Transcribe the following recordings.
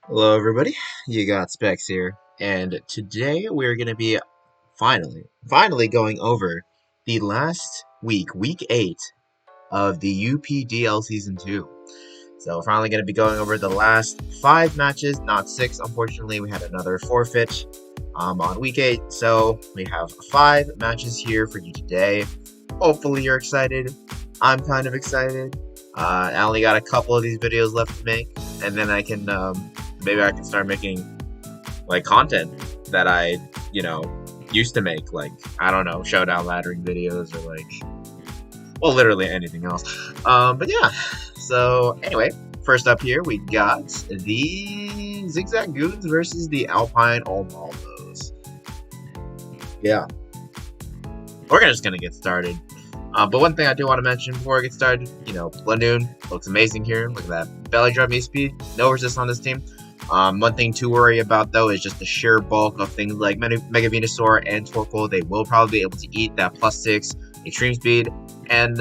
Hello, everybody. You got Specs here, and today we're going to be finally going over the last week, week 8 of the UPDL Season 2. So, we're finally going to be going over the last 5 matches, not 6. Unfortunately, we had another forfeit on week 8, so we have 5 matches here for you today. Hopefully, you're excited. I'm kind of excited. I only got a couple of these videos left to make, and then I can maybe I can start making like content that I used to make, like, I don't know, showdown laddering videos or well, literally anything else. But yeah, so anyway, first up here we got the Zigzag Goons versus the Alpine Armaldos. Yeah, we're just gonna get started. But one thing I do want to mention before I get started, Landoon looks amazing here. Look at that belly drum speed, no resist on this team. One thing to worry about, though, is just the sheer bulk of things like Mega Venusaur and Torkoal. They will probably be able to eat that +6 extreme speed, and,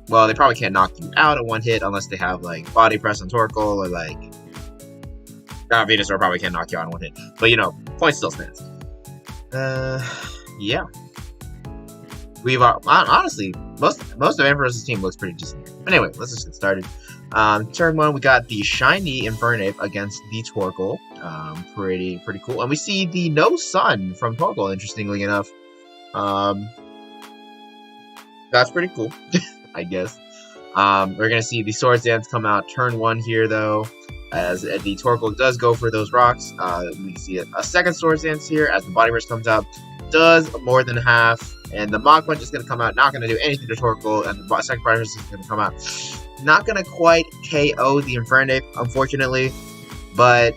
well, they probably can't knock you out at one hit unless they have, like, body press on Torkoal, or, like, Venusaur probably can't knock you out in one hit. But, point still stands. Yeah. We've, honestly, most of Ambros's team looks pretty decent here. But anyway, let's just get started. Turn 1, we got the shiny Infernape against the Torkoal. Pretty cool. And we see the no sun from Torkoal, interestingly enough. That's pretty cool, I guess. We're gonna see the Swords Dance come out turn 1 here, though, as the Torkoal does go for those rocks. We see a second Swords Dance here as the Body Rush comes out. Does more than half, and the Mach Punch is going to come out, not going to do anything to Torkoal, and the second Body Rush is going to come out. Not going to quite KO the Infernape, unfortunately, but,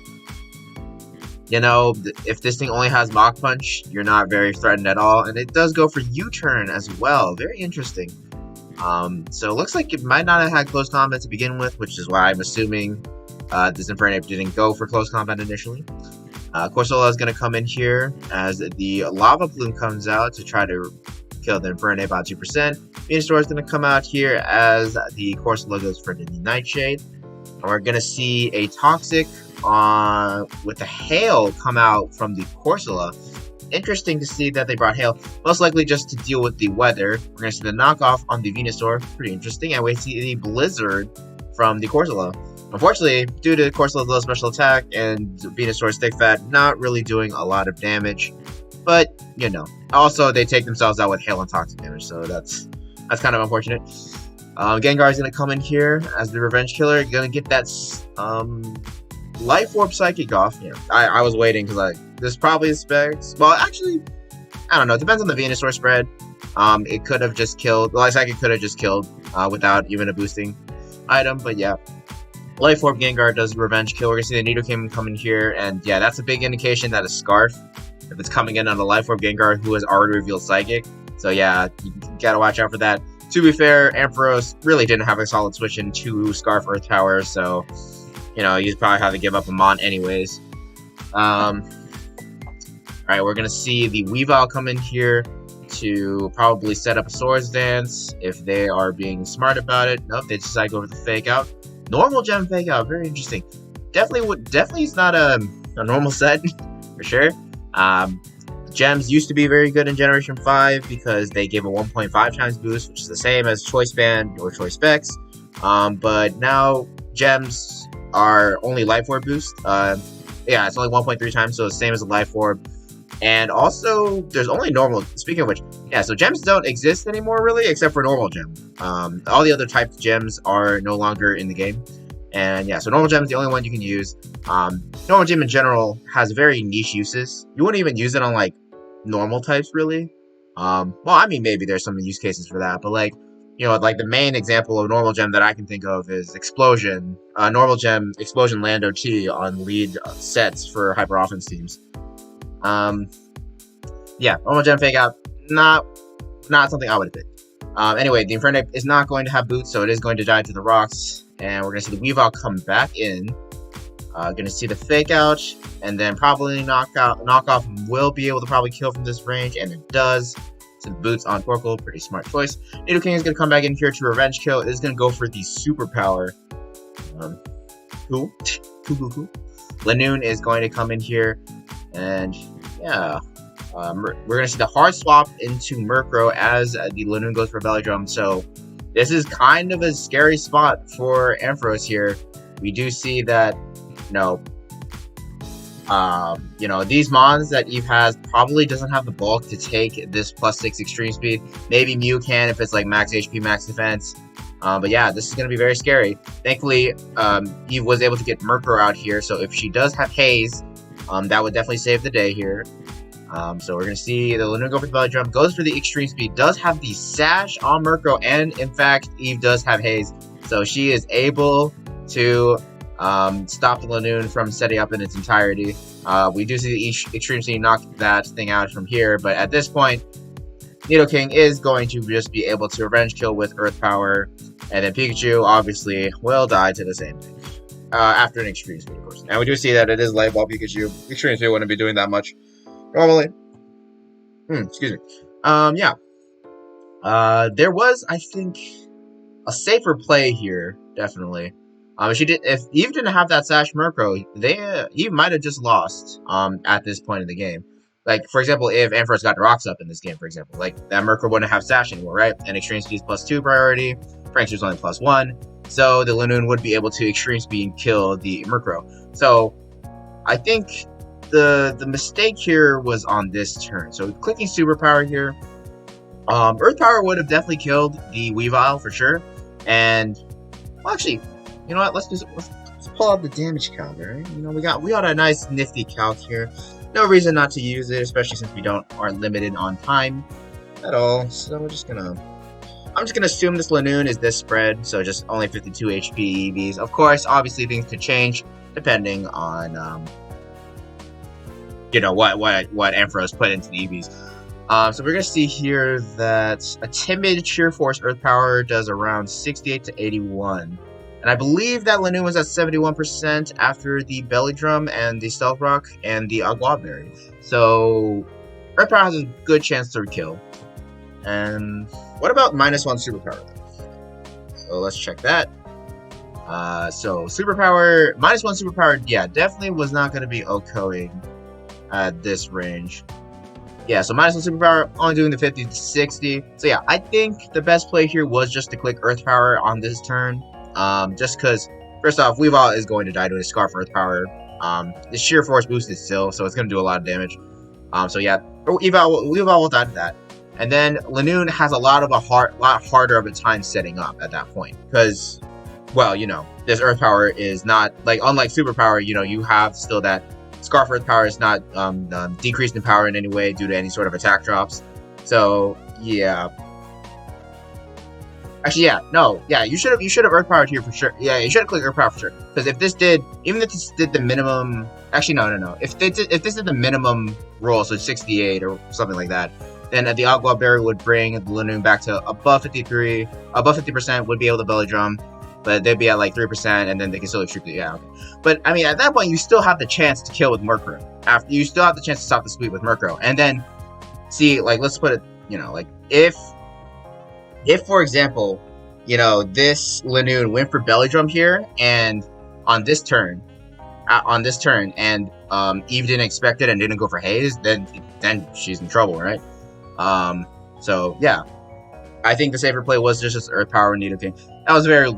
if this thing only has Mach Punch, you're not very threatened at all, and it does go for U-Turn as well. Very interesting. So it looks like it might not have had close combat to begin with, which is why I'm assuming this Infernape didn't go for close combat initially. Corsola is going to come in here as the Lava Plume comes out to try to kill the Infernape about 2%. Venusaur is going to come out here as the Corsola goes for the Nightshade. And we're going to see a Toxic with the Hail come out from the Corsola. Interesting to see that they brought Hail, most likely just to deal with the weather. We're going to see the knockoff on the Venusaur, pretty interesting. And we see the Blizzard from the Corsola. Unfortunately, due to Corsola's low special attack and Venusaur's thick fat, not really doing a lot of damage. But, also they take themselves out with Hail and Toxic damage, so that's kind of unfortunate. Gengar is going to come in here as the Revenge Killer, going to get that Life Orb Psychic off. Yeah, I was waiting because this probably is Specs. Well, actually, I don't know. It depends on the Venusaur spread. It could have just killed. The Life Psychic could have just killed without even a boosting item, but yeah. Life Orb Gengar does Revenge Kill. We're going to see the Nidoking come in here, and yeah, that's a big indication that a Scarf, if it's coming in on a Life Orb Gengar who has already revealed Psychic. So yeah, you gotta watch out for that. To be fair, Ampharos really didn't have a solid switch into Scarf Earth Power, so, you probably have to give up a Mon anyways. Alright, we're going to see the Weavile come in here to probably set up a Swords Dance if they are being smart about it. Nope, they decide to go for the Fake Out. Normal gem fake out, very interesting. Definitely is not a normal set for sure. Gems used to be very good in Generation 5 because they give a 1.5 times boost, which is the same as Choice Band or Choice Specs. But now gems are only Life Orb boost. Yeah, it's only 1.3 times, so it's the same as a Life Orb. And also, there's only normal. Speaking of which, yeah, so gems don't exist anymore, really, except for normal gem. All the other types of gems are no longer in the game. And yeah, so normal gem is the only one you can use. Normal gem in general has very niche uses. You wouldn't even use it on, like, normal types, really. Well, I mean, maybe there's some use cases for that, but, like, the main example of normal gem that I can think of is Explosion. Normal gem, Explosion Lando T on lead sets for hyper offense teams. Yeah, normal gem fake out, not something I would have picked. Anyway, the Infernape is not going to have boots, so it is going to die to the rocks, and we're going to see the Weavile come back in. Going to see the fake out, and then probably knockoff will be able to probably kill from this range, and it does. So the boots on Torkoal, pretty smart choice. Nidoking is going to come back in here to revenge kill. It is going to go for the superpower. Cool. Lanoon is going to come in here, and yeah, we're going to see the hard swap into Murkrow as the Lanoon goes for Belly Drum. So this is kind of a scary spot for Ampharos here. We do see that, these mons that Eve has probably doesn't have the bulk to take this +6 extreme speed. Maybe Mew can if it's like max HP, max defense. But yeah, this is going to be very scary. Thankfully, Eve was able to get Murkrow out here, so if she does have Haze, that would definitely save the day here. So we're going to see the Lanoon go for the Belly Drum, goes for the extreme speed, does have the Sash on Murkrow, and in fact, Eve does have Haze. So she is able to stop the Lanoon from setting up in its entirety. We do see the extreme speed knock that thing out from here, but at this point, Nidoking is going to just be able to revenge kill with Earth Power, and then Pikachu obviously will die to the same thing after an extreme speed, of course. And we do see that it is Light Ball Pikachu. Extreme speed wouldn't be doing that much normally. Excuse me. Yeah. There was, I think, a safer play here, definitely. If Eve didn't have that Sash Murkrow, Eve might have just lost at this point in the game. Like, for example, if Ampharos got rocks up in this game, for example, like, that Murkrow wouldn't have Sash anymore, right? And Extreme Speed is +2 priority, Prankster's only +1, so the Lanoon would be able to Extreme Speed and kill the Murkrow. So, I think the mistake here was on this turn. So, clicking Superpower here, Earth Power would have definitely killed the Weavile for sure, and, well, actually, you know what, let's pull out the damage calc, right? We got a nice nifty calc here. No reason not to use it, especially since we aren't limited on time at all. So I'm just gonna assume this Lanoon is this spread, so just only 52 HP EVs. Of course, obviously things could change depending on what Ampharos put into the EVs. So we're gonna see here that a timid Sheer Force Earth Power does around 68 to 81. And I believe that Lanoon was at 71% after the Belly Drum and the Stealth Rock and the Agua Berry. So, Earth Power has a good chance to kill. And what about -1 Superpower? So let's check that. So Superpower, -1 Superpower, yeah, definitely was not going to be OHKOing at this range. Yeah, so -1 Superpower, only doing the 50 to 60. So yeah, I think the best play here was just to click Earth Power on this turn. Just because, first off, Weavile is going to die to a Scarf Earth Power. The Sheer Force boosted still, so it's going to do a lot of damage. So yeah, Weavile will die to that. And then Lanoon has a lot harder of a time setting up at that point. Because, well, this Earth Power is not, like, unlike Superpower, you have still that Scarf Earth Power is not decreased in power in any way due to any sort of attack drops. So, yeah. Actually, yeah, no, yeah, you should have Earth Powered here for sure. Yeah, you should have clicked Earth Power for sure. Because if this did the minimum, actually no. If this did the minimum roll, so 68 or something like that, then the Agua Berry would bring the Lanoon back to above 50%, would be able to Belly Drum, but they'd be at like 3%, and then they can still extreme. Yeah, okay. But I mean, at that point, you still have the chance to kill with Murkrow. You still have the chance to stop the sweep with Murkrow, and then see, like, let's put it, like if, for example, this Lanoon went for Belly Drum here, and on this turn, and Eve didn't expect it and didn't go for Haze, then she's in trouble, right? So yeah, I think the safer play was just Earth Power and Nidoking. That was very,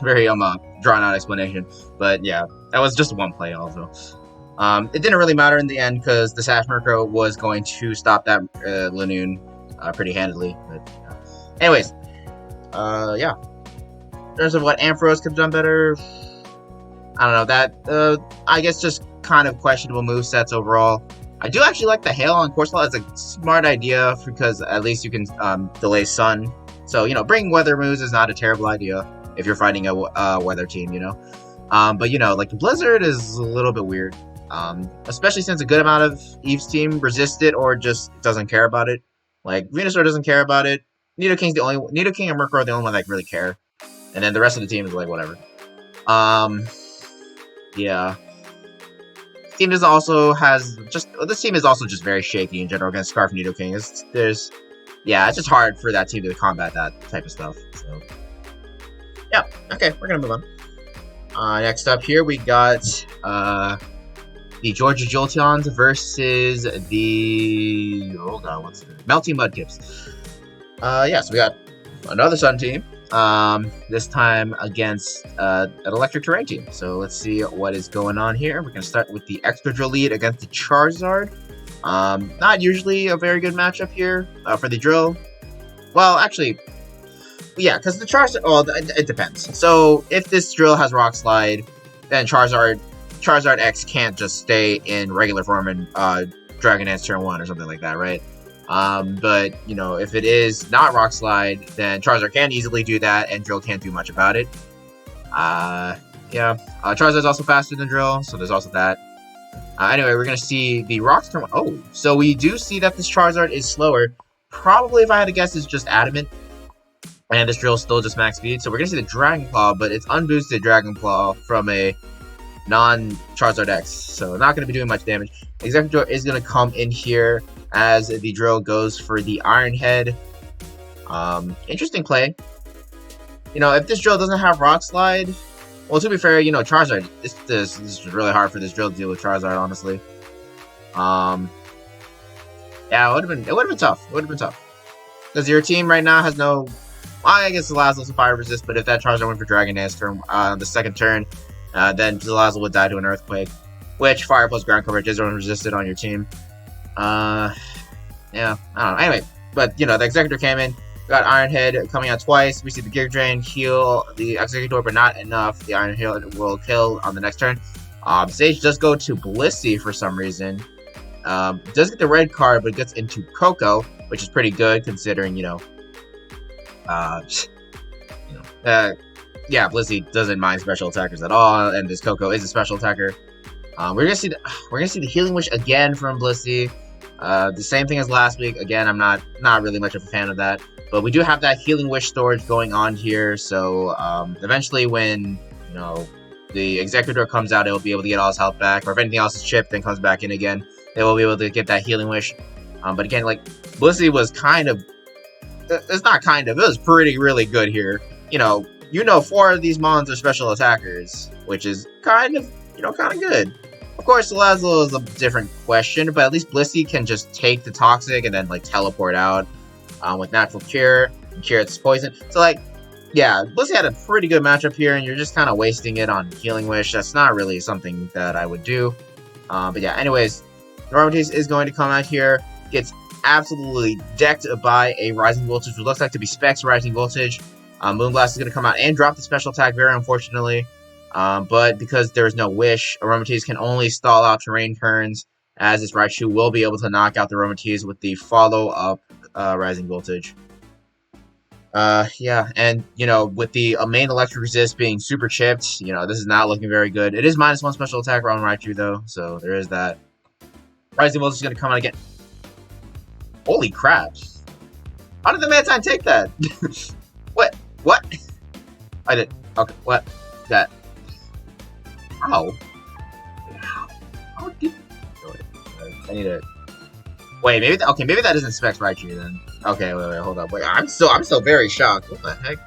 very drawn out explanation, but yeah, that was just one play also. It didn't really matter in the end because the Sash Murkrow was going to stop that Lanoon pretty handily. But, anyways, yeah. In terms of what Ampharos could have done better, I don't know. That I guess just kind of questionable movesets overall. I do actually like the Hail on Corsola. It's a smart idea because at least you can delay Sun. So, bringing weather moves is not a terrible idea if you're fighting a weather team, But, like the Blizzard is a little bit weird. Especially since a good amount of Eve's team resist it or just doesn't care about it. Like, Venusaur doesn't care about it. Nidoking and Murkrow are the only one that really care. And then the rest of the team is like, whatever. Yeah. This team is also just very shaky in general against Scarf and Nidoking. It's just hard for that team to combat that type of stuff. So, yeah, okay, we're gonna move on. Next up here, we got the Georgia Jolteons versus the what's the Melting Mudkips. So we got another Sun team. This time against an Electric Terrain team. So let's see what is going on here. We're gonna start with the Extra Drill lead against the Charizard. Not usually a very good matchup here for the Drill. Well, actually, yeah, because the Charizard. Oh, it depends. So if this Drill has Rock Slide, then Charizard X can't just stay in regular form and Dragon Dance turn 1 or something like that, right? But you know, if it is not Rock Slide, then Charizard can easily do that, and Drill can't do much about it. Charizard's also faster than Drill, so there's also that. Anyway, we're gonna see the Rocks turn 1. Oh, so we do see that this Charizard is slower. Probably, if I had to guess, is just Adamant. And this Drill is still just max speed. So we're going to see the Dragon Claw, but it's unboosted Dragon Claw from a non-Charizard X. So not going to be doing much damage. Executor is going to come in here as the Drill goes for the Iron Head. Interesting play. You know, if this Drill doesn't have Rock Slide, well, to be fair, you know, Charizard, this is really hard for this Drill to deal with Charizard, honestly. Yeah, it would have been tough. It would have been tough. Because your team right now has no... I guess Zalazzle's a fire resist, but if that Charizard went for Dragon Dance turn the second turn, then Zalazzle would die to an Earthquake, which fire plus ground coverage is resisted on your team. Yeah, I don't know. Anyway, but you know, the Executor came in, got Iron Head coming out twice. We see the Giga Drain heal the Executor, but not enough. The Iron Head will kill on the next turn. Sage does go to Blissey for some reason. Does get the red card, but gets into Coco, which is pretty good considering, you know, Blissey doesn't mind special attackers at all, and this Coco is a special attacker. We're gonna see the Healing Wish again from Blissey. The same thing as last week. Again, I'm not really much of a fan of that, but we do have that Healing Wish storage going on here. So eventually, when you know the Executor comes out, it will be able to get all his health back, or if anything else is chipped and comes back in again, they will be able to get that Healing Wish. But again, like Blissey was kind of. It's not kind of. It was really good here. You know, 4 of these mons are special attackers, which is kind of good. Of course, Zalazzle is a different question, but at least Blissey can just take the Toxic and then, like, teleport out with Natural Cure and cure its poison. So, like, yeah, Blissey had a pretty good matchup here, and you're just kind of wasting it on Healing Wish. That's not really something that I would do. But yeah, anyways, Aromatisse is going to come out here, gets absolutely decked by a Rising Voltage, which looks like to be Specs Rising Voltage. Moonblast is going to come out and drop the special attack, very unfortunately. But because there is no Wish, Aromatisse can only stall out terrain turns, as this Raichu will be able to knock out the Aromatisse with the follow-up Rising Voltage. Yeah, and, you know, with the main Electric Resist being super chipped, you know, this is not looking very good. It is -1 special attack on Raichu, though, so there is that. Rising Voltage is going to come out again. Holy crap. How did the Mantine take that? What? I did. Okay, what? That. How? How did... I need to... Wait, maybe... Okay, maybe that isn't Specs Raichu then. Okay, wait, hold up. Wait, I'm still very shocked. What the heck?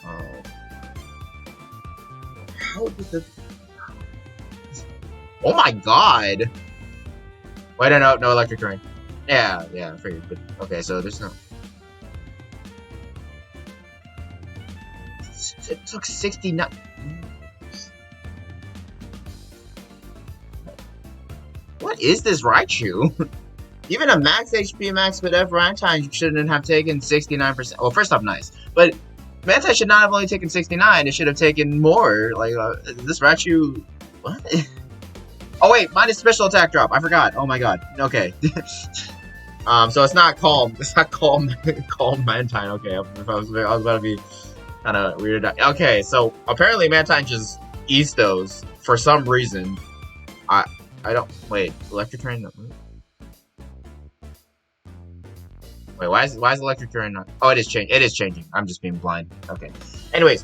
Oh. How did the... Oh my god! Wait, no Electric Terrain. Yeah, I figured. But okay, so there's no. It took 69. What is this Raichu? Even a max HP, max FF Mantine shouldn't have taken 69%. Well, first off, nice, but Mantine should not have only taken 69. It should have taken more. Like this Raichu. What? Oh wait, minus special attack drop. I forgot. Oh my god. Okay. So it's not calm. It's not calm. Calm Mantine. Okay, I was about to be kind of weirded out. Okay, so apparently Mantine just Eastos for some reason. I don't wait. Electric Terrain. Wait, why is Electric Terrain not? Oh, it is changing. It is changing. I'm just being blind. Okay. Anyways.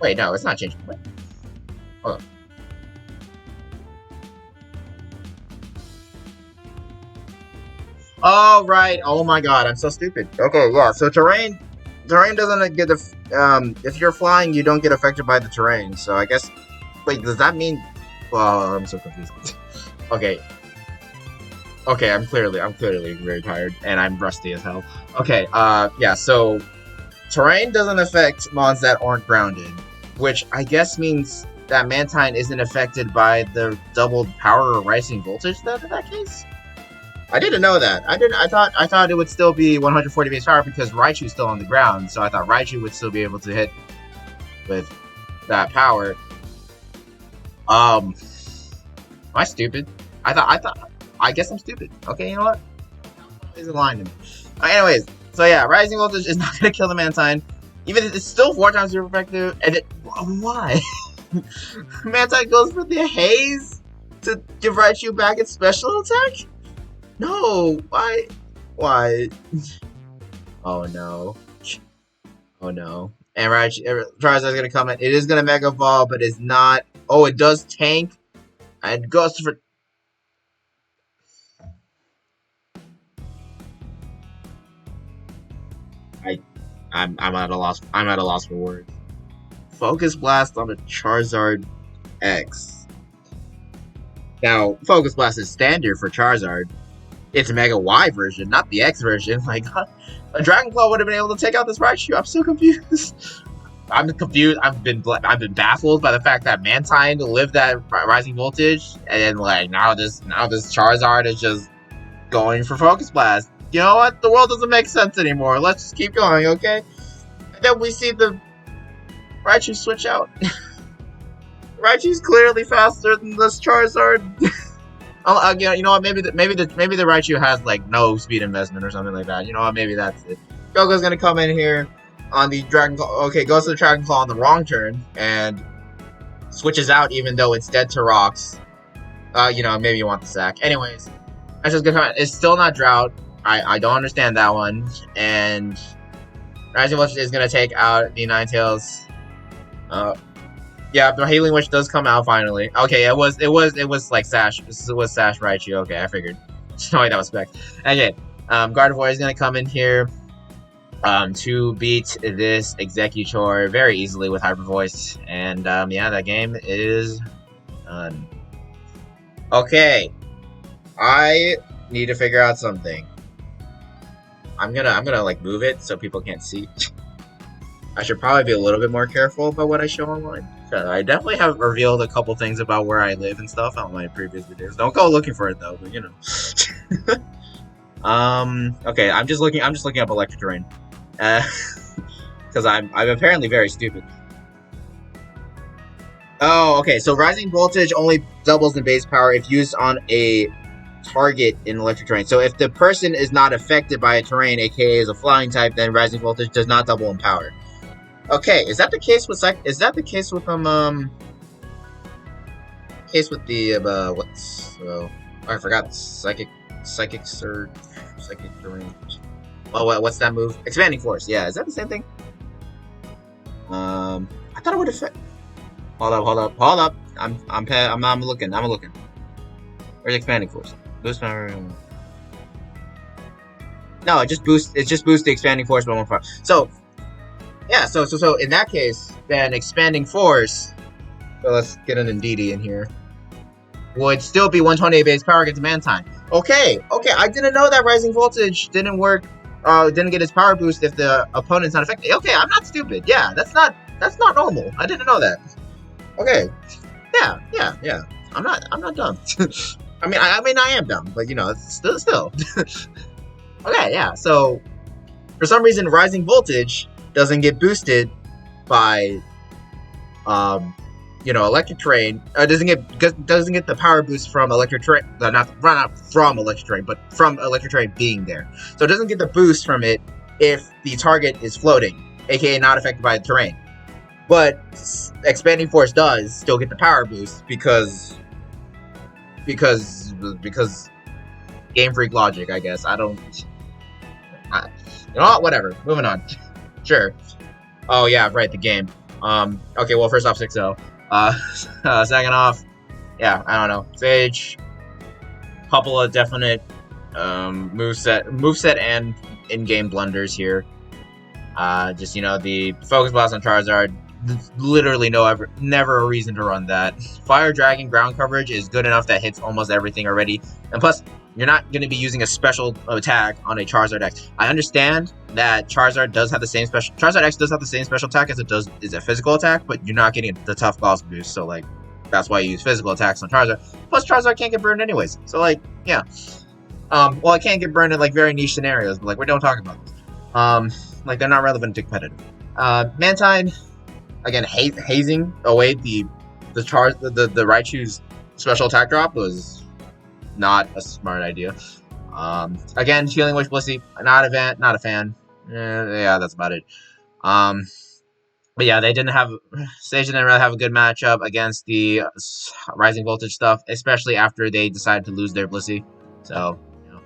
Wait, no, it's not changing. Wait. Hold on. Oh, right. Oh my god, I'm so stupid. Okay, yeah, so terrain doesn't get if you're flying, you don't get affected by the terrain. So I guess, wait, does that mean Well, I'm so confused. Okay. Okay, I'm clearly very tired, and I'm rusty as hell. Okay, yeah, so terrain doesn't affect mons that aren't grounded, which I guess means that Mantine isn't affected by the doubled power or rising voltage then in that case? I didn't know that. I thought it would still be 140 base power because Raichu's still on the ground, so I thought Raichu would still be able to hit with that power. Am I stupid? I guess I'm stupid. Okay, you know what? He's aligned to me. Anyways, so yeah, Rising Voltage is not gonna kill the Mantine. Even if it's still 4 times super effective, and why? Mantine goes for the Haze to give Raichu back its special attack? No, why? Why? Oh no. Oh no. And Charizard's gonna come in. It is gonna Mega Ball, but it's not. Oh, it does tank. And goes for. I'm at a loss. I'm at a loss for words. Focus Blast on a Charizard X. Now, Focus Blast is standard for Charizard. It's a Mega Y version, not the X version. Like, a Dragon Claw would have been able to take out this Raichu. I'm so confused. I'm confused. I've been baffled by the fact that Mantine lived that Rising Voltage, and then like now this Charizard is just going for Focus Blast. You know what? The world doesn't make sense anymore. Let's just keep going, okay? And then we see the Raichu switch out. Raichu's clearly faster than this Charizard. You know what? Maybe the Raichu has like no speed investment or something like that. You know what? Maybe that's it. Goku's gonna come in here on the Dragon Claw. Okay, goes to the Dragon Claw on the wrong turn and switches out even though it's dead to rocks. You know, maybe you want the sack. Anyways, that's just gonna. It's still not Drought. I don't understand that one. And Rising Voltage is gonna take out the Ninetales. Yeah, the Healing Wish does come out finally. Okay, it was like Sash. This was Sash Raichu. Okay, I figured. No way that was Spec. Okay, Gardevoir is gonna come in here to beat this Executor very easily with Hyper Voice, and yeah, that game is done. Okay, I need to figure out something. I'm gonna like move it so people can't see. I should probably be a little bit more careful about what I show online. I definitely have revealed a couple things about where I live and stuff on my previous videos. Don't go looking for it though, but you know. Okay, I'm just looking up electric terrain. Because I'm apparently very stupid. Oh, okay, so Rising Voltage only doubles in base power if used on a target in electric terrain. So if the person is not affected by a terrain, aka is a flying type, then Rising Voltage does not double in power. Okay, is that the case with the I forgot Psychic Surge, Psychic Terrain. Well, what's that move? Expanding Force. Yeah, is that the same thing? I thought it would affect. Hold up. I'm looking. Where's Expanding Force? Boost power. No, it just boosts the Expanding Force by 1 power. So, yeah, so in that case, then Expanding Force. So let's get an Indeedee in here. Would still be 128 base power against Mantine. Okay, I didn't know that Rising Voltage didn't work. Didn't get his power boost if the opponent's not affected. Okay, I'm not stupid. Yeah, that's not normal. I didn't know that. Okay, yeah. I'm not dumb. I mean, I am dumb, but you know, it's still. Okay, yeah. So for some reason, Rising Voltage doesn't get boosted by, you know, electric terrain. Doesn't get the power boost from electric terrain. Not from electric terrain, but from electric terrain being there. So it doesn't get the boost from it if the target is floating, aka not affected by the terrain. But Expanding Force does still get the power boost because Game Freak logic, I guess. You know what? Whatever. Moving on. Sure. Oh yeah, right. The game. Okay. Well, first off, 6-0. Second off, yeah, I don't know. Sage, couple of definite moveset and in-game blunders here. Just, you know, the Focus Blast on Charizard literally never a reason to run that. Fire Dragon ground coverage is good enough that hits almost everything already, and plus you're not going to be using a special attack on a Charizard X. I understand that Charizard does have the same special. Charizard X does have the same special attack as it does is a physical attack, but you're not getting the tough boss boost. So like, that's why you use physical attacks on Charizard. Plus Charizard can't get burned anyways. So like, yeah. Well, it can't get burned in like very niche scenarios, but like we don't talk about this. Like they're not relevant to competitive. Mantine, again, hazing away the Raichu's special attack drop was not a smart idea. Again, Healing Wish Blissey, not a fan. Yeah, that's about it. But yeah, Sage didn't really have a good matchup against the Rising Voltage stuff, especially after they decided to lose their Blissey. So, you know.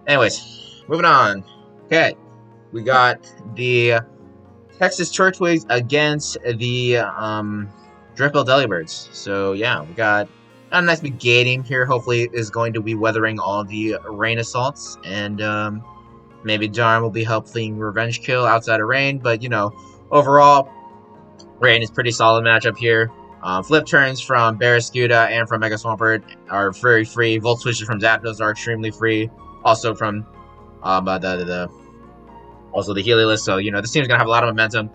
Anyways, moving on. Okay, we got the Texas Turtwigs against the Driftveil Delibirds. So yeah, we got a nice big game here. Hopefully is going to be weathering all the rain assaults, and maybe Darn will be helping Revenge Kill outside of rain, but you know, overall rain is pretty solid matchup here. Flip turns from Barraskewda and from Mega Swampert are very free. Volt switches from Zapdos are extremely free. Also from also the Heliolisk, so you know this team's gonna have a lot of momentum,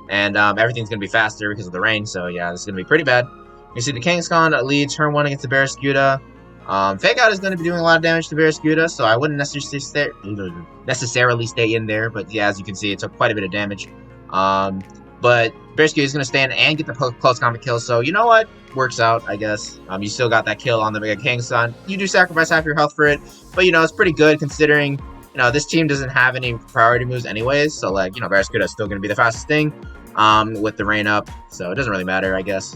and everything's gonna be faster because of the rain. So yeah, this is gonna be pretty bad. You see the Kangaskhan lead turn 1 against the Barraskewda. Fake Out is gonna be doing a lot of damage to Barraskewda, so I wouldn't necessarily stay in there. But yeah, as you can see, it took quite a bit of damage. But Barraskewda is gonna stand and get the close combat kill. So you know what? Works out, I guess. You still got that kill on the Mega Kangaskhan. You do sacrifice half your health for it, but you know it's pretty good considering. You know, this team doesn't have any priority moves anyways, so like, you know, Barraskewda is still going to be the fastest thing with the rain up, so it doesn't really matter, I guess.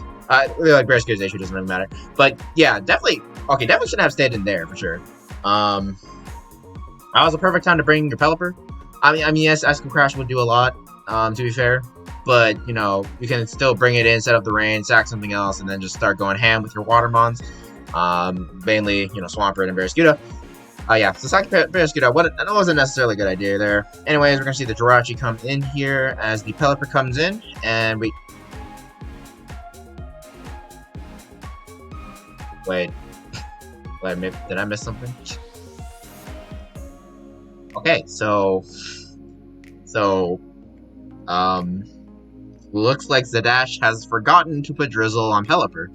Really like Barraskewda's issue doesn't really matter. But yeah, definitely should have stayed in there for sure. That was a perfect time to bring your Pelipper. I mean, yes, Ice Crash would do a lot, to be fair, but you know, you can still bring it in, set up the rain, sack something else, and then just start going ham with your Watermons. Mainly, you know, Swampert and Barraskewda. Yeah, so Saki Barraskewda, that wasn't necessarily a good idea there. Anyways, we're going to see the Jirachi come in here as the Pelipper comes in, and we... Wait, did I miss something? Okay, so... looks like Zadash has forgotten to put Drizzle on Pelipper.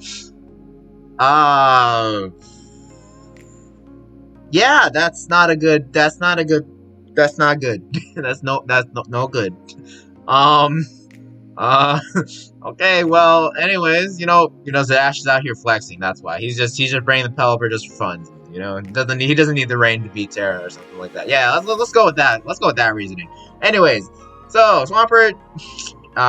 Yeah, that's not good. That's no good. Okay, well, anyways, you know, Zadash is out here flexing, that's why. He's just bringing the Pelipper just for fun. You know, he doesn't need the rain to beat Terra or something like that. Yeah, let's go with that. Let's go with that reasoning. Anyways, so Swampert,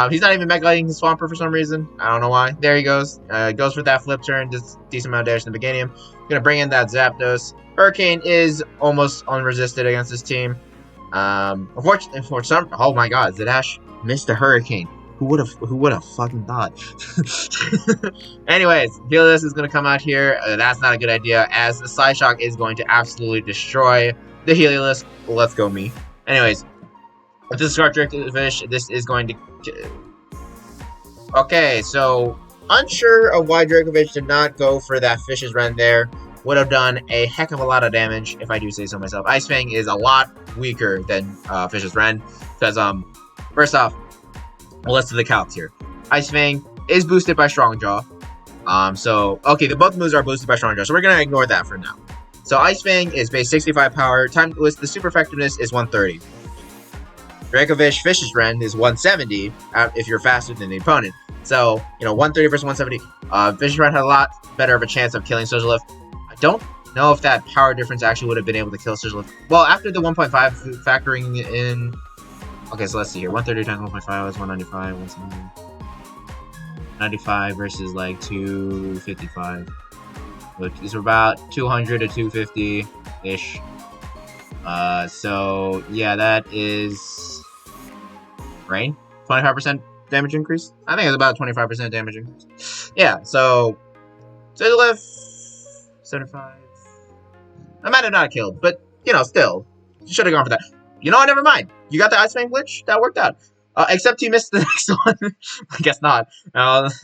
he's not even mega-lighting his Swampert for some reason. I don't know why. There he goes. Goes for that flip turn, just decent amount of damage in the beginning. Gonna bring in that Zapdos. Hurricane is almost unresisted against this team. Unfortunately, for some, oh my God, Zadash missed the Hurricane. Who would have fucking thought? Anyways, Heliolisk is gonna come out here. That's not a good idea, as the Side Shock is going to absolutely destroy the Heliolisk. Let's go me. Anyways, with this Driftveil, this is going to. Okay, so unsure of why Dracovish did not go for that Fish's Rend there. Would have done a heck of a lot of damage, if I do say so myself. Ice Fang is a lot weaker than Fish's Rend, because first off, let's do the calcs here. Ice Fang is boosted by Strong Jaw. So okay, both moves are boosted by Strong Jaw, so we're gonna ignore that for now. So Ice Fang is base 65 power. Time with the super effectiveness is 130. Dracovish Fish's Rend is 170 if you're faster than the opponent. So, you know, 130 versus 170. Fish's Rend had a lot better of a chance of killing Sigilyph. I don't know if that power difference actually would have been able to kill Sigilyph. Well, after the 1.5 factoring in... Okay, so let's see here. 130 times 1.5 is 195. 170. 95 versus like 255. Which is about 200 to 250-ish. So, yeah, that is... Rain? 25% damage increase? I think it's about 25% damage increase. Yeah, so... Sigilyph... 75. I might have not killed, but, you know, still. Should have gone for that. You know what? Never mind. You got the Ice Fang glitch? That worked out. Except he missed the next one. I guess not.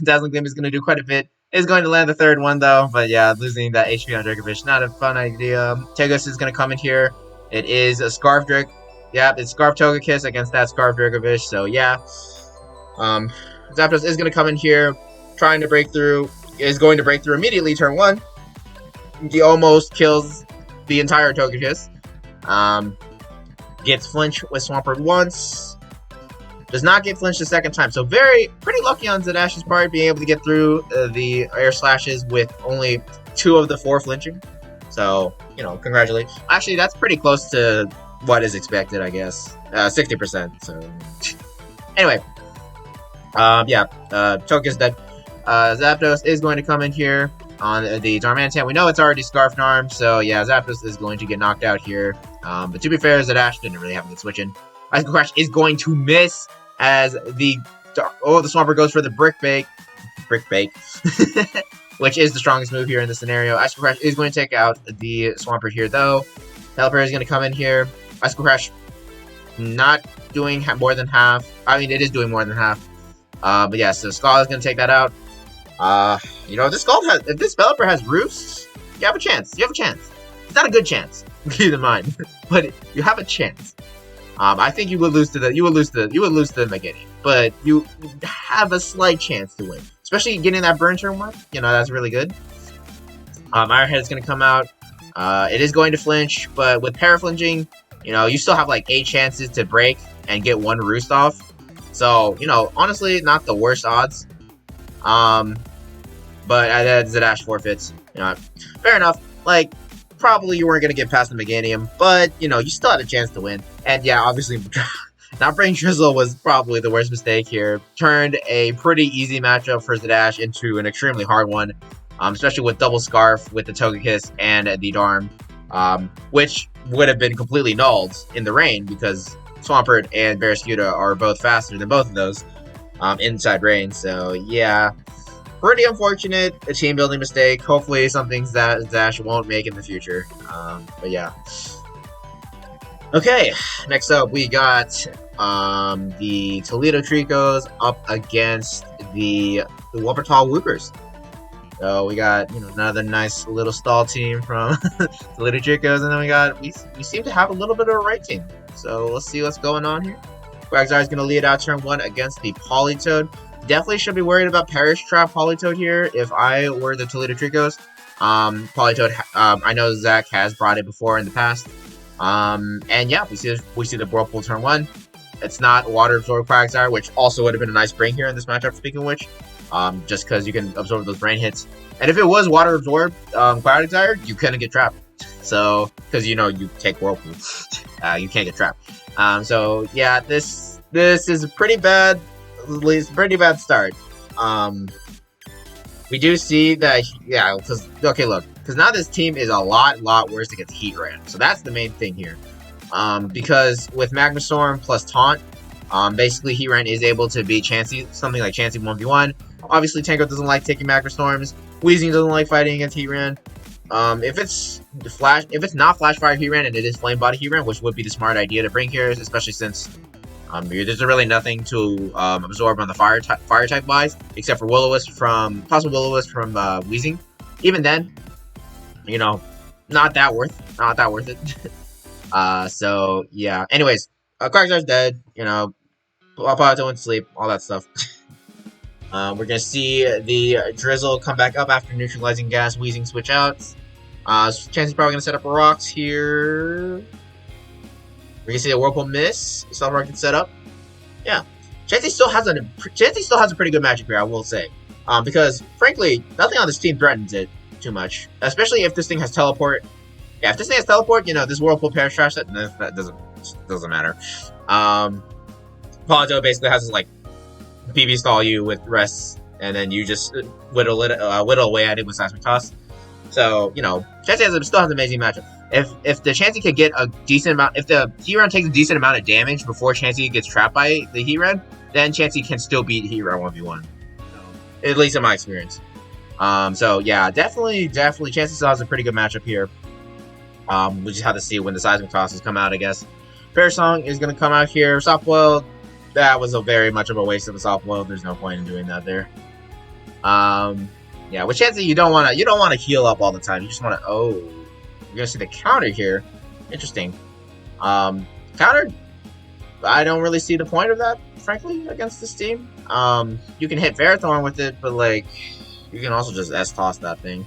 Dazzling Gleam is going to do quite a bit. Is going to land the third one, though. But yeah, losing that HP on Dracovish, not a fun idea. Tegos is going to come in here. It is a Scarf Drake. Yeah, it's Scarf Togekiss against that Scarf Dracovish. So yeah. Zapdos is going to come in here, trying to break through. Is going to break through immediately turn 1. He almost kills the entire Togekiss. Gets flinch with Swampert once. Does not get flinched the second time. So pretty lucky on Zadash's part, being able to get through the air slashes with only 2 of the 4 flinching. So, you know, congratulations. Actually, that's pretty close to what is expected, I guess. 60%. So, anyway. Yeah. Togekiss dead. Zapdos is going to come in here on the Darmanitan. We know it's already Scarf Arm, so yeah, Zapdos is going to get knocked out here. But to be fair, Zadash didn't really have a good switch in. Ice Crash is going to miss as the Swampert goes for the Brick Bake, which is the strongest move here in this scenario. Ice Crash is going to take out the Swampert here, though. Delibirds is going to come in here. Ice Crash not doing more than half. I mean, it is doing more than half. But yeah, so Skull is going to take that out. You know, if this developer has Roost, you have a chance. You have a chance. It's not a good chance, keep in mind, but you have a chance. I think you would lose to the Meganium, but you have a slight chance to win, especially getting that burn turn 1. You know, that's really good. Ironhead is going to come out. It is going to flinch, but with paraflinching, you know, you still have like 8 chances to break and get 1 Roost off. So, you know, honestly, not the worst odds. But Zadash forfeits. You know, fair enough. Like, probably you weren't going to get past the Meganium, but, you know, you still had a chance to win. And yeah, obviously, not bringing Drizzle was probably the worst mistake here. Turned a pretty easy matchup for Zadash into an extremely hard one, especially with double Scarf with the Togekiss and the Darm, which would have been completely nulled in the rain because Swampert and Barraskewda are both faster than both of those inside rain. So yeah, pretty unfortunate, a team building mistake. Hopefully something that Zadash won't make in the future. But yeah. Okay, next up we got the Toledo Treeckos up against the Wuppertal Woopers. So we got, you know, another nice little stall team from Toledo Treeckos, and then we seem to have a little bit of a right team. So let's see what's going on here. Quagsire is going to lead out turn 1 against the Politoed. Definitely should be worried about Perish Trap Politoed here if I were the Toledo Treeckos. Politoed, I know Zach has brought it before in the past. And yeah, we see the Whirlpool turn 1. It's not Water Absorb Quagsire, which also would have been a nice bring here in this matchup, speaking of which. Just because you can absorb those brain hits. And if it was Water Absorb Quagsire, you couldn't get trapped. So, because you know, you take Whirlpool. You can't get trapped. So yeah, this is a pretty bad, at least pretty bad start. We do see that, yeah, because now this team is a lot worse against Heatran. So that's the main thing here. Because with Magma Storm plus Taunt, basically Heatran is able to beat Chansey, something like Chansey 1v1. Obviously, Tango doesn't like taking Magma Storms. Weezing doesn't like fighting against Heatran. If it's not Flash Fire Heatran and it is Flame Body Heatran, which would be the smart idea to bring here, especially since there's really nothing to absorb on the fire type wise, except for Will-O-Wisp from Weezing. Even then, you know, not that worth it. So yeah. Anyways, Quagsire's dead. You know, Politoed went to sleep. All that stuff. We're gonna see the Drizzle come back up after neutralizing gas. Weezing switch out. Chansey's probably gonna set up rocks here. We're gonna see a Whirlpool miss. Stealth Rock can set up. Yeah, Chansey still has a pretty good matchup here, I will say. Because frankly, nothing on this team threatens it too much. Especially if this thing has teleport. Yeah, if this thing has teleport, you know, this Whirlpool Perish Trash set, that doesn't matter. Politoed basically has this, like, BB stall you with rest, and then you just whittle away at it with Seismic Toss. So, you know, Chansey still has an amazing matchup. If the Chansey could get a decent amount, if the Heatran takes a decent amount of damage before Chansey gets trapped by the Heatran, then Chansey can still beat Heatran 1v1. At least in my experience. So yeah, definitely Chansey still has a pretty good matchup here. We just have to see when the Seismic Tosses come out, I guess. Fair Song is going to come out here. Softboiled that was a very much of a waste of a soft boil. There's no point in doing that there. Yeah, with Chansey, you don't want to heal up all the time. You just want to. Oh, you're gonna see the counter here. Interesting. Counter. I don't really see the point of that, frankly, against this team. You can hit Ferrothorn with it, but like, you can also just S-toss that thing.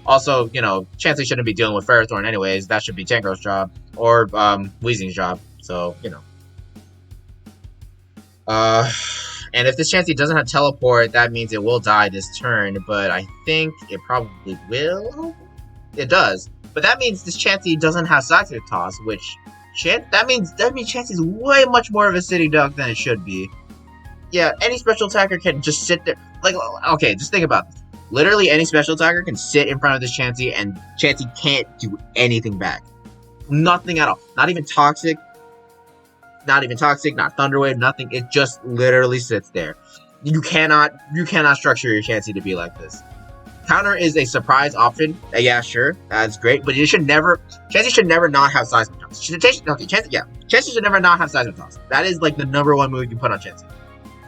Also, you know, Chansey shouldn't be dealing with Ferrothorn anyways. That should be Tangro's job or Weezing's job. So you know. And if this Chansey doesn't have teleport, that means it will die this turn. But I think it probably will. It does. But that means this Chansey doesn't have Seismic Toss, which that means Chansey is way much more of a sitting duck than it should be. Yeah, any special attacker can just sit there. Like, okay, just think about this. Literally, any special attacker can sit in front of this Chansey, and Chansey can't do anything back. Nothing at all. Not even Toxic. Not Thunderwave, nothing. It just literally sits there. You cannot structure your Chansey to be like this. Counter is a surprise option. Yeah, sure, that's great, but Chansey should never not have Seismic Toss. Chansey should never not have Seismic Toss. That is like the #1 move you can put on Chansey,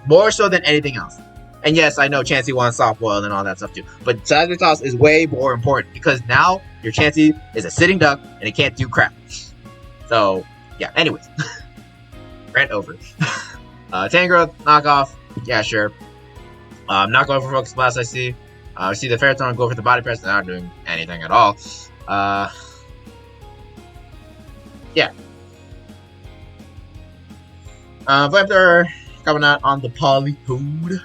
more so than anything else. And yes, I know Chansey wants soft boil and all that stuff too, but Seismic Toss is way more important because now your Chansey is a sitting duck and it can't do crap. So yeah. Anyways. Rant over. Tangrowth, knockoff. Yeah, sure. Not going for Focus Blast, I see. I see the Ferrothorn go for the Body Press. They're not doing anything at all. Yeah. Flamethrower coming out on the Politoed.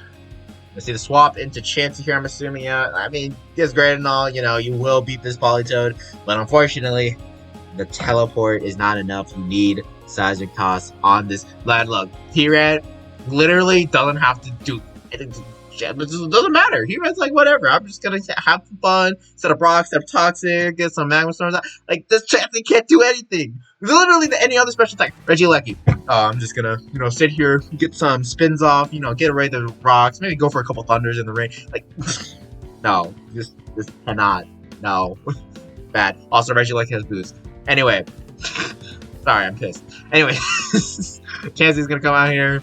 I see the swap into Chansey here, I'm assuming. Yeah, I mean, it's great and all. You know, you will beat this Politoed. But unfortunately, the teleport is not enough. You need Seismic Toss on this lad. Look, T-Red literally doesn't have to do it. Doesn't matter. He-Red's like, whatever. I'm just gonna have fun. Set up rocks, set up Toxic, get some Magma Storms out. Like, this Chansey can't do anything. Literally any other special attack. Regieleki. I'm just gonna, sit here, get some spins off, get rid of the rocks, maybe go for a couple thunders in the rain. Like, no. Just cannot. No. Bad. Also, Regieleki has boost. Anyway. Sorry, I'm pissed. Anyway, Chansey's gonna come out here.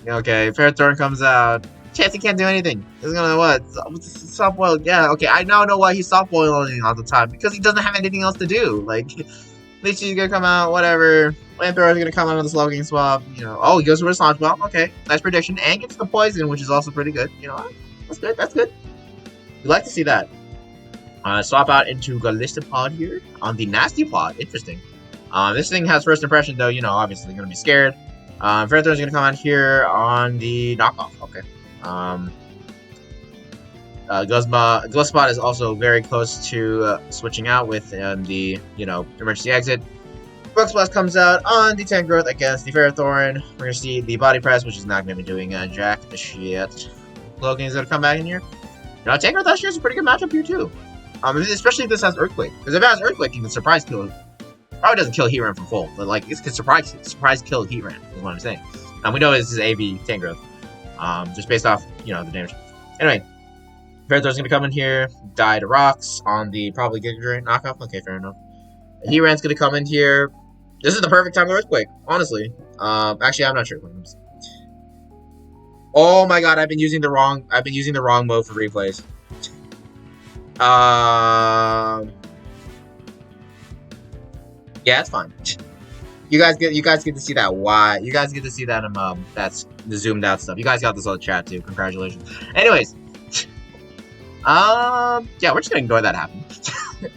Okay, Ferrothorn comes out. Chansey can't do anything. He's gonna what? Soft boil. Yeah, okay. I now know why he's soft boiling all the time because he doesn't have anything else to do. Like, Leechy's gonna come out. Whatever. Flamethrower's gonna come out on the Slowking swap. Oh, he goes for a Sludge Bomb. Okay, nice prediction, and gets the poison, which is also pretty good. That's good. That's good. You like to see that. Swap out into Galistopod here on the Nasty Pod. Interesting. This thing has first impression, though, obviously going to be scared. Ferrothorn's going to come out here on the knockoff. Okay. Galistopod is also very close to switching out with the, emergency exit. Focus Blast comes out on the Tangrowth against the Ferrothorn. We're going to see the Body Press, which is not going to be doing jack the shit. Logan's going to come back in here. Tangrowth last year is a pretty good matchup here, too. Especially if this has Earthquake. Because if it has Earthquake, you can surprise kill. Probably doesn't kill Heatran from full, but like it can surprise kill Heatran, is what I'm saying. We know this is AB Tangrowth. Just based off, the damage. Anyway, Ferrothorn's gonna come in here, die to rocks on the probably Giga Drain knockoff. Okay, fair enough. Heatran's gonna come in here. This is the perfect time to Earthquake, honestly. Actually, I'm not sure. Oh my god, I've been using the wrong mode for replays. Yeah, it's fine. You guys get to see that. Why? You guys get to see that. That's the zoomed out stuff. You guys got this on the chat too. Congratulations. Anyways, yeah, we're just gonna ignore that happen.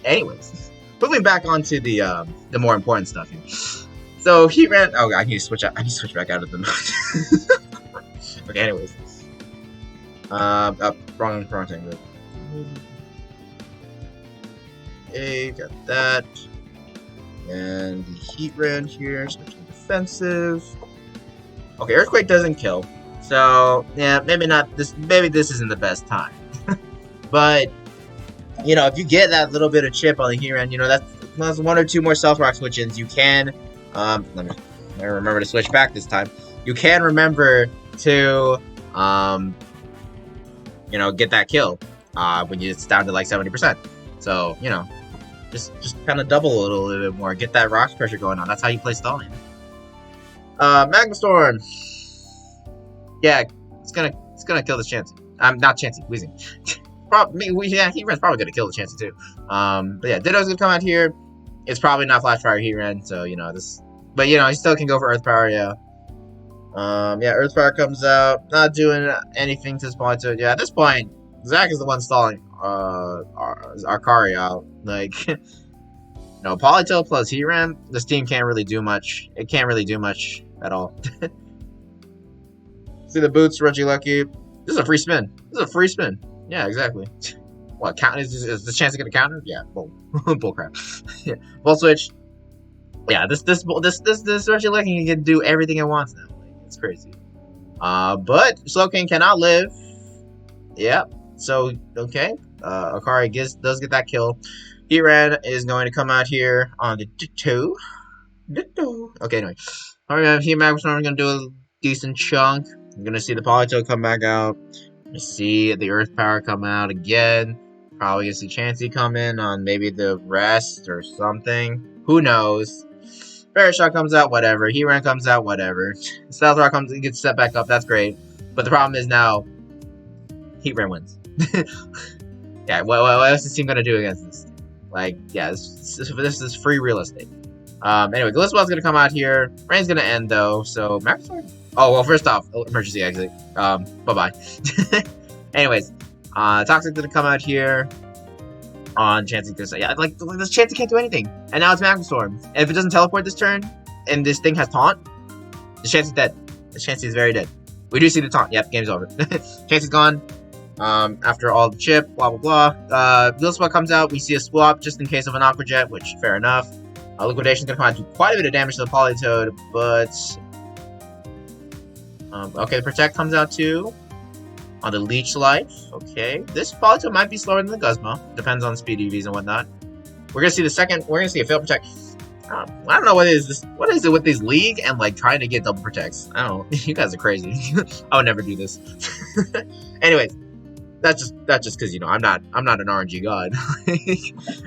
Anyways, moving back onto the more important stuff here. So Heatran. Oh, I need to switch out. I need to switch back out of the mode. Okay. Anyways, wrong thing. Okay, got that. And the Heatran here, switching defensive. Okay, Earthquake doesn't kill. So, yeah, maybe this isn't the best time. But, if you get that little bit of chip on the Heatran, that's one or two more Stealth Rock switch-ins. You can, let me remember to switch back this time. You can remember to, get that kill, when it's down to like 70%. So, just kind of double a little bit more. Get that rocks pressure going on. That's how you play Stallion. Magma Storm. Yeah, it's gonna kill this Chansey. Not Chansey, Weezing. Yeah, Heatran's probably gonna kill the Chansey too. But yeah, Ditto's gonna come out here. It's probably not Flash Fire Heatran, so you know this. But you know, he still can go for Earth Power. Yeah. Yeah, Earth Power comes out, not doing anything to this point. So yeah, at this point, Zach is the one stalling Arcari out. Like, no, Politoed plus Heatran, this team can't really do much. It can't really do much at all. See the boots, Regieleki. This is a free spin. This is a free spin. Yeah, exactly. What, count is the chance to get a counter? Yeah, bullcrap. Yeah, Volt Switch. Yeah, this Regieleki can do everything it wants now. Like, it's crazy. But Slowking cannot live. Yep. So okay. Arcari does get that kill. Heatran is going to come out here on the Ditto. Okay, anyway. Alright, Magma Storm is going to do a decent chunk. You're going to see the Politoed come back out. You see the Earth Power come out again. Probably going to see Chansey come in on maybe the rest or something. Who knows? Fairy Shot comes out, whatever. Heatran comes out, whatever. Stealth Rock comes and gets set back up. That's great. But the problem is now, Heatran wins. Yeah, what is this team going to do against this? Like, yeah, this is free real estate. Anyway, Gliswell's gonna come out here. Rain's gonna end though, so Max. Oh well, first off, emergency exit. Bye bye. Anyways, Toxic's gonna come out here on Chansey to say, yeah, like this Chansey can't do anything, and now it's Magma Storm. And if it doesn't teleport this turn, and this thing has taunt, the Chansey's dead. The Chansey is very dead. We do see the taunt. Yep, game's over. Chansey's gone. After all the chip, blah blah blah. Gliswell comes out. We see a swap just in case of an Aqua Jet, which fair enough. Liquidation's gonna come out and do quite a bit of damage to the Politoed, but okay, the Protect comes out too on the Leech Life. Okay, this Politoed might be slower than the Guzma. Depends on speed EVs and whatnot. We're gonna see the second. We're gonna see a Fail Protect. I don't know what is this. What is it with these League and like trying to get double protects? I don't know. You guys are crazy. I would never do this. Anyways. That's just because, you know, I'm not an RNG god.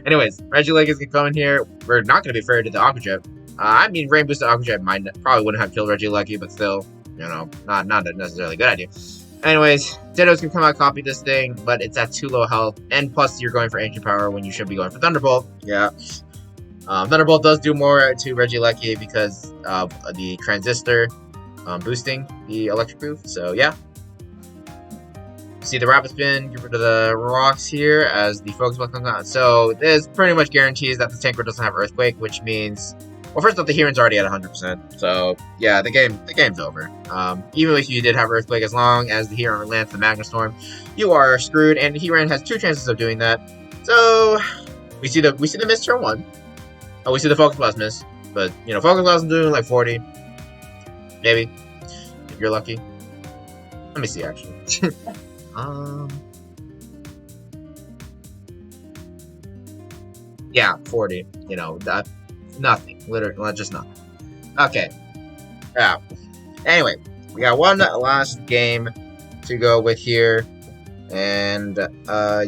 Anyways, Regieleki is gonna come in here. We're not gonna be fair to the Aqua Jet. I mean, Rain Boosted Aqua Jet probably wouldn't have killed Regieleki, but still, you know, not a necessarily good idea. Anyways, Ditto's gonna come out, copy this thing, but it's at too low health, and plus you're going for Ancient Power when you should be going for Thunderbolt. Yeah. Thunderbolt does do more to Regieleki because of the Transistor boosting the Electric Move. So yeah. See the Rapid Spin, get rid of the rocks here as the Focus Ball comes out. So this pretty much guarantees that the Tanker doesn't have Earthquake, which means, well, first off, the Heatran's already at 100%. So yeah, the game's over. Even if you did have Earthquake, as long as the Heatran lands the Magma Storm, you are screwed. And Heatran has 2 chances of doing that. So we see the miss turn 1. Oh, we see the Focus Blast miss, but you know, Focus Blast is doing like 40, maybe if you're lucky. Let me see actually. Yeah, 40. You know, that nothing. Literally, just nothing. Okay. Yeah. Anyway, we got one last game to go with here, and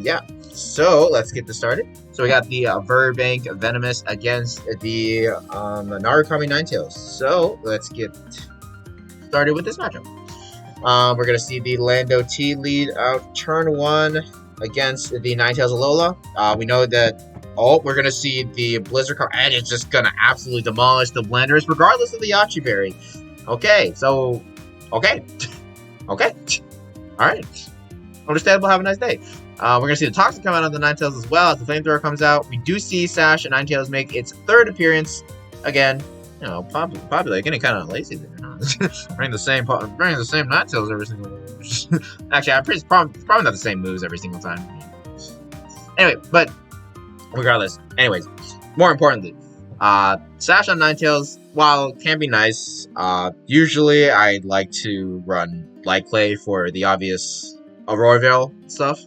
yeah. So let's get this started. So we got the Virbank Venomous against the Narukami Ninetales. So let's get started with this matchup. We're going to see the Lando T lead out turn 1 against the Ninetales Alola. We know that, we're going to see the Blizzard card, and it's just going to absolutely demolish the Blenders, regardless of the Yachi Berry. Okay, so, okay. Okay. Alright. Understandable, have a nice day. We're going to see the Toxic come out of the Ninetales as well as the Flamethrower comes out. We do see Sash and Ninetales make its 3rd appearance. Again, you know, probably getting kind of lazy there. Bring the same Ninetales every single. Actually, it's probably not the same moves every single time. Anyway, but regardless, anyways, more importantly, Sash on Ninetales, while it can be nice, usually I like to run Light Clay for the obvious Aurora Veil stuff.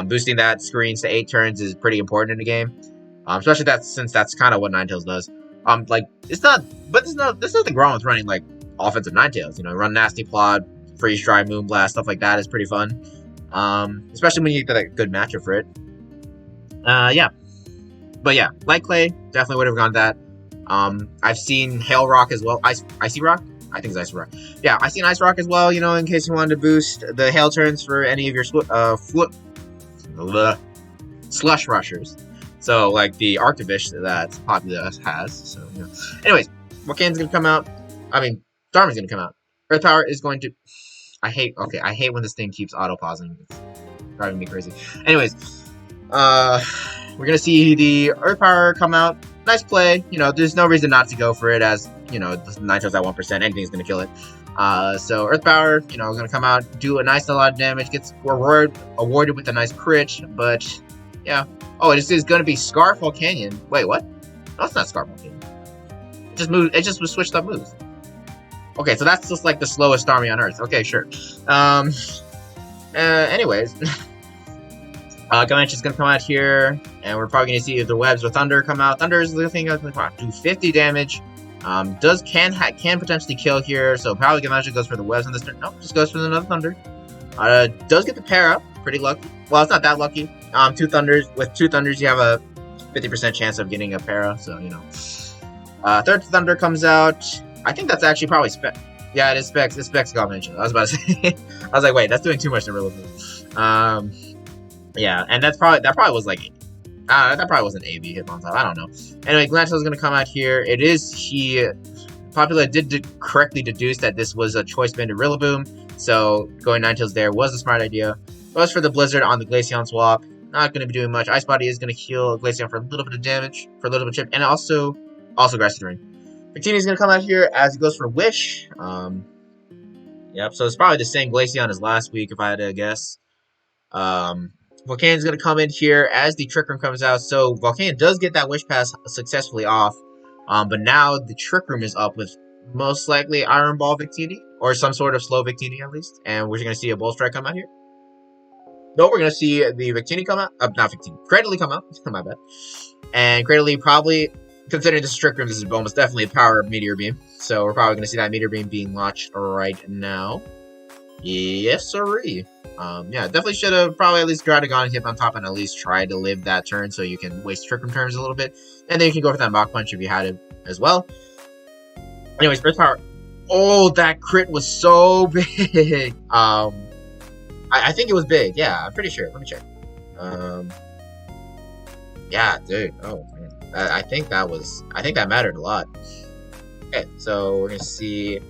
Boosting that screens to 8 turns is pretty important in the game, especially since that's kind of what Ninetales does. Like there's nothing wrong with running like offensive Ninetales. You know, run Nasty Plot, Freeze Dry, Moonblast, stuff like that is pretty fun. Especially when you get a good matchup for it. Yeah. But yeah, Light Clay definitely would have gone that. I've seen Hail Rock as well. Icy Rock. I think it's Ice Rock. Yeah, I see an Ice Rock as well, you know, in case you wanted to boost the hail turns for any of your slush rushers. So, like the Arctivish that Populous has. So, yeah. Anyways, Volcane's gonna come out. I mean, Darman's gonna come out. Earth Power is going to. I hate when this thing keeps auto pausing. It's driving me crazy. Anyways, we're gonna see the Earth Power come out. Nice play. You know, there's no reason not to go for it, as you know, the Ninetales at 1%. Anything's gonna kill it. So Earth Power, you know, is gonna come out, do a lot of damage, gets awarded with a nice crit, but yeah. Oh, it is gonna be Scarf Volcanion. Wait, what? No, it's not Scarf Volcanion. It just moved. It just was switched up moves. Okay, so that's just like the slowest army on Earth. Okay, sure. Anyways. Comanche is going to come out here, and we're probably going to see the webs with Thunder come out. Thunder is the thing that's going to do 50 damage. Can potentially kill here, so probably Comanche goes for the webs on this turn. Nope, just goes for another Thunder. Does get the para, pretty lucky. Well, it's not that lucky. With two Thunders, you have a 50% chance of getting a para, so, you know. Third Thunder comes out. I think that's actually probably Spec. Yeah, it is Specs. It's Specs Comanche. I was about to say. I was like, wait, that's doing too much to Rillaboom. Yeah, and that probably was like, that probably was an AV hit on top. I don't know. Anyway, Glantel is going to come out here. Popular did correctly deduce that this was a choice band to Rillaboom, so going Ninetales there was a smart idea. As for the Blizzard on the Glaceon swap, not going to be doing much. Ice Body is going to heal Glaceon for a little bit of damage, for a little bit of chip, and also Grass Terrain. Victini is going to come out here as he goes for Wish. Yep, so it's probably the same Glaceon as last week, if I had to guess. Volcane is going to come in here as the Trick Room comes out. So Volcane does get that Wish Pass successfully off. But now the Trick Room is up with most likely Iron Ball Victini, or some sort of slow Victini at least. And we're going to see a Bull Strike come out here. No, we're going to see the Victini come out. Not Victini. Cradily come out. My bad. And Cradily probably, considering this is Trick Room, this is almost definitely a Power Meteor Beam. So we're probably going to see that Meteor Beam being launched right now. Yes, sirree. Yeah, definitely should have probably at least tried to go and hit on top and at least try to live that turn so you can waste Trick Room turns a little bit. And then you can go for that Mach Punch if you had it as well. Anyways, Earth Power. Oh, that crit was so big. I think it was big. Yeah, I'm pretty sure. Let me check. Yeah, dude. Oh, man. I think that mattered a lot. Okay, so we're going to see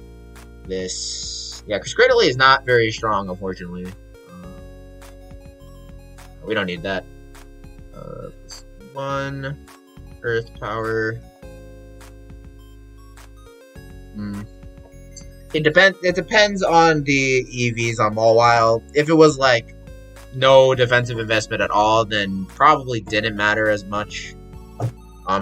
this. Yeah, because Cradily is not very strong, unfortunately. We don't need that. One Earth Power. It depends on the EVs on Mawile. If it was like no defensive investment at all, then probably didn't matter as much.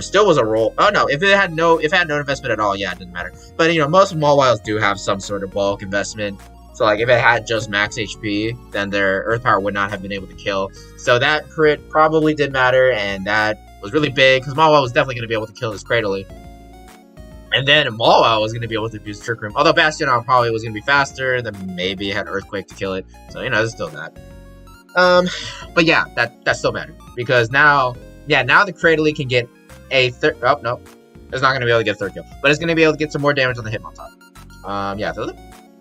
Still was a roll. Oh no, if it had no investment at all, yeah, it didn't matter. But you know, most Mawiles do have some sort of bulk investment. So like if it had just max HP, then their Earth Power would not have been able to kill. So that crit probably did matter, and that was really big because Mawile was definitely going to be able to kill this Cradily. And then Mawile was going to be able to use Trick Room. Although Bastion probably was going to be faster, and then maybe had Earthquake to kill it. So you know, it's still that. But yeah, that still mattered because now the Cradily can get a third. Oh no, it's not going to be able to get a third kill, but it's going to be able to get some more damage on the Hitmontop. Yeah, so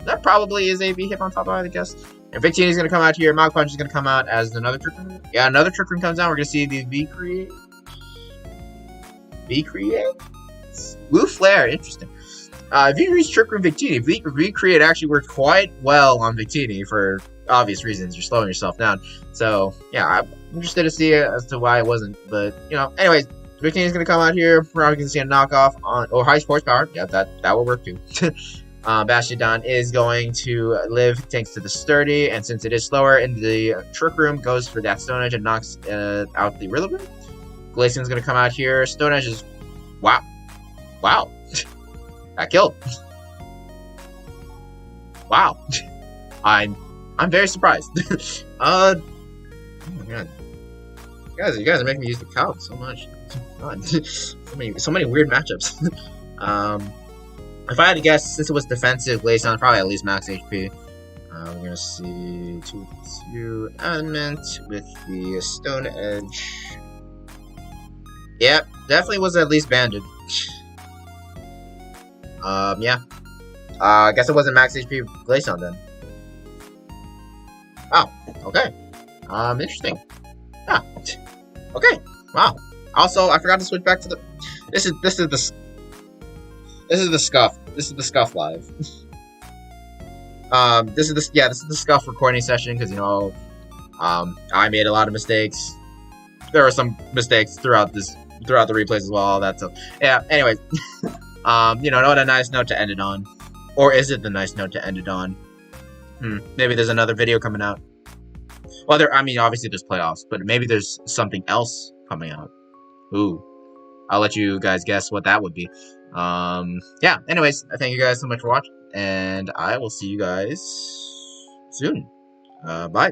that probably is a V Hitmontop, I would guess. And Victini is going to come out here. Mach Punch is going to come out as another Trick Room. Yeah, another Trick Room comes out. We're going to see the V Create. Blue Flare, interesting. If you reach Trick Room Victini, V-Create actually worked quite well on Victini for obvious reasons. You're slowing yourself down. So, yeah, I'm interested to see as to why it wasn't. But, you know, anyways, Victini is going to come out here. We're probably going to see a knockoff on, or high horsepower. Yeah, that will work too. Bastiodon is going to live thanks to the Sturdy, and since it is slower in the Trick Room, goes for that Stone Edge and knocks out the Rillaboom. Glaceon's going to come out here. Stone Edge is... Wow. That killed. Wow. I'm very surprised. Oh my god. You guys are making me use the calc so much. God. so many weird matchups. If I had to guess, since it was defensive, Glaceon probably at least max HP. We're gonna see 2 element with the Stone Edge. Yep, definitely was at least banded. Yeah. I guess it wasn't max HP Glaceon then. Oh, okay. Interesting. Ah, okay. Wow. Also, I forgot to switch back to the. This is the Scuff. This is the Scuff live. This is the Scuff recording session because I made a lot of mistakes. There were some mistakes throughout the replays as well. All that stuff. Yeah. Anyways, what a nice note to end it on, or is it the nice note to end it on? Maybe there's another video coming out. Well, obviously there's playoffs, but maybe there's something else coming out. Ooh, I'll let you guys guess what that would be. Yeah. Anyways, I thank you guys so much for watching, and I will see you guys soon. Bye.